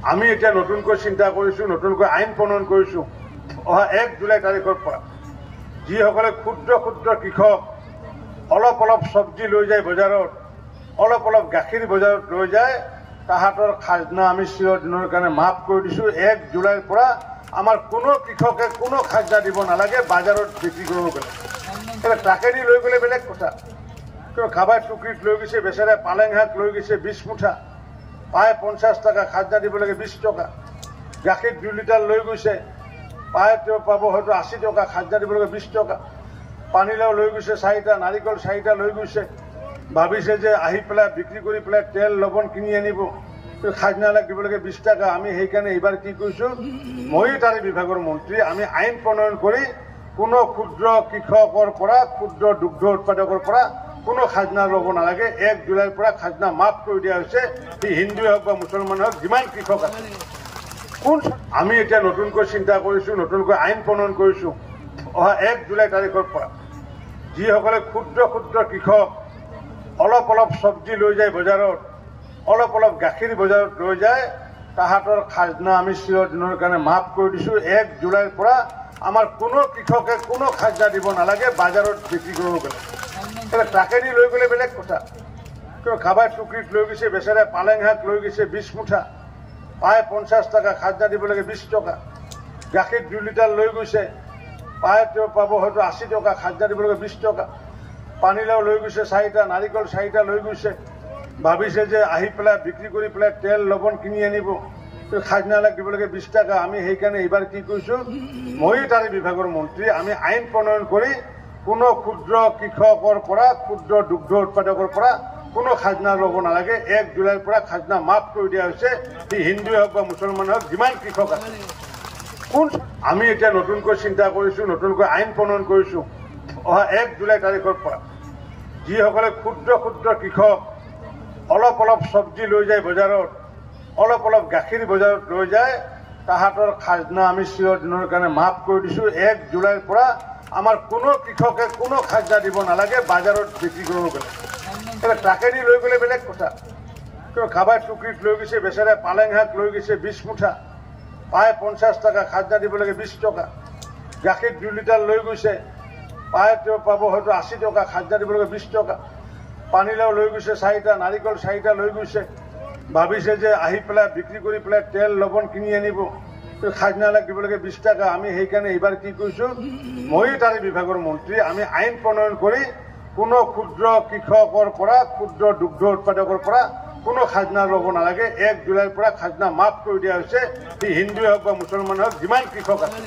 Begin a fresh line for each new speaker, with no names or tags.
আমি এতিয়া নতুনকৈ চিন্তা কৰিছোঁ, নতুনকৈ আইন প্ৰণয়ন কৰিছোঁ। অহা 1 জুলাই তাৰিখৰ পৰা যিসকলে ক্ষুদ্ৰ ক্ষুদ্ৰ কৃষক অলপ অলপ চব্জি লৈ যায় বজাৰত, অলপ অলপ গাখীৰ বজাৰত লৈ যায়, তাহাঁতৰ খাজনা আমি চিৰদিনৰ কাৰণে মাফ কৰি দিছোঁ। 1 জুলাইৰ পৰা আমাৰ কোনো কৃষকে কোনো খাজনা দিব নালাগে বজাৰত বিক্ৰী কৰিব গ'লে। ট্ৰাকেদি লৈ গ'লে বেলেগ কথা, খাবাৰ টুকৰিত লৈ গৈছে বেচেৰাই, পালেং শাক লৈ গৈছে 20 মুঠা, পায় 50 টকা, খাজনা দিব লাগে 20 টকা। গাখীৰ 2 লিটাৰ লৈ গৈছে, পায় তেওঁ পাব হয়তো 80 টকা, খাজনা দিব লাগে 20 টকা। পানীলাও লৈ গৈছে 4টা, নাৰিকল 4টা লৈ গৈছে, ভাবিছে যে আহি পেলাই বিক্ৰী কৰি পেলাই তেল লৱণ কিনি আনিব, খাজনা দিব লাগে 20 টকা। আমি সেইকাৰণে এইবাৰ কি কৰিছোঁ, মহিলাৰী বিভাগৰ মন্ত্ৰী, আমি আইন প্ৰণয়ন কৰি কোনো ক্ষুদ্ৰ কৃষকৰ পৰা, ক্ষুদ্ৰ দুগ্ধ উৎপাদকৰ পৰা কোনো খাজনা ল'ব নালাগে। 1 জুলাইৰ পৰা খাজনা মাফ কৰি দিয়া হৈছে। সি হিন্দুৱে হওক বা মুছলমানে হওক, যিমান কৃষক আছে। আমি এতিয়া নতুনকৈ চিন্তা কৰিছোঁ, নতুনকৈ আইন প্ৰণয়ন কৰিছোঁ। অহা 1 জুলাই তাৰিখৰ পৰা যিসকলে ক্ষুদ্ৰ ক্ষুদ্ৰ কৃষক অলপ অলপ চব্জি লৈ যায় বজাৰত, অলপ অলপ গাখীৰ বজাৰত লৈ যায়, তাহাঁতৰ খাজনা আমি চিৰদিনৰ কাৰণে মাফ কৰি দিছোঁ। 1 জুলাইৰ পৰা আমাৰ কোনো কৃষকে কোনো খাজনা দিব নালাগে বজাৰত বিক্ৰী কৰিব গ'লে। ট্ৰাকেদি লৈ গ'লে বেলেগ কথা, খাবাৰ টুকৰিত লৈ গৈছে বেচেৰাই, পালেং শাক লৈ গৈছে 20 মুঠা, পায় 50 টকা, খাজনা দিব লাগে 20 টকা। গাখীৰ 2 লিটাৰ লৈ গৈছে, পায় তেওঁ পাব হয়তো 80 টকা, খাজনা দিব লাগে 20 টকা। পানীলাও লৈ গৈছে 4টা, নাৰিকল 4টা লৈ গৈছে, ভাবিছে যে আহি পেলাই বিক্ৰী কৰি পেলাই তেল লৱণ কিনি আনিব, খাজনা দিব লাগে 20 টকা। আমি সেইকাৰণে এইবাৰ কি কৰিছোঁ, মহিলাৰী বিভাগৰ মন্ত্ৰী, আমি আইন প্ৰণয়ন কৰি কোনো ক্ষুদ্ৰ কৃষকৰ পৰা, ক্ষুদ্ৰ দুগ্ধ উৎপাদকৰ পৰা কোনো খাজনা ল'ব নালাগে। 1 জুলাইৰ পৰা খাজনা মাফ কৰি দিয়া হৈছে। সি হিন্দুৱে হওক বা মুছলমানে হওক, যিমান কৃষক আছে। আমি এতিয়া নতুনকৈ চিন্তা কৰিছোঁ, নতুনকৈ আইন প্ৰণয়ন কৰিছোঁ। অহা 1 জুলাই তাৰিখৰ পৰা যিসকলে ক্ষুদ্ৰ ক্ষুদ্ৰ কৃষক অলপ অলপ চব্জি লৈ যায় বজাৰত, অলপ অলপ গাখীৰ বজাৰত লৈ যায়, তাহাঁতৰ খাজনা আমি চিৰদিনৰ কাৰণে মাফ কৰি দিছোঁ। 1 জুলাইৰ পৰা আমাৰ কোনো কৃষকে কোনো খাজনা দিব নালাগে বজাৰত বিক্ৰী কৰিব গ'লে। ট্ৰাকেদি লৈ গ'লে বেলেগ কথা, খাবাৰ টুকৰিত লৈ গৈছে বেচেৰাই, পালেং শাক লৈ গৈছে 20 মুঠা, পায় 50 টকা, খাজনা দিব লাগে 20 টকা। গাখীৰ 2 লিটাৰ লৈ গৈছে, পায় তেওঁ পাব হয়তো 80 টকা, খাজনা দিব লাগে 20 টকা। পানীলাও লৈ গৈছে 4টা, নাৰিকল 4টা লৈ গৈছে, ভাবিছে যে আহি পেলাই বিক্ৰী কৰি পেলাই তেল লৱণ কিনি আনিব, খাজনা দিব লাগে 20 টকা। আমি সেইকাৰণে এইবাৰ কি কৰিছোঁ, মহিলাৰী বিভাগৰ মন্ত্ৰী, আমি আইন প্ৰণয়ন কৰি কোনো ক্ষুদ্ৰ কৃষকৰ পৰা, ক্ষুদ্ৰ দুগ্ধ উৎপাদকৰ পৰা কোনো খাজনা ল'ব নালাগে। 1 জুলাইৰ পৰা খাজনা মাফ কৰি দিয়া হৈছে। সি হিন্দুৱে হওক বা মুছলমানে হওক, যিমান কৃষক আছে।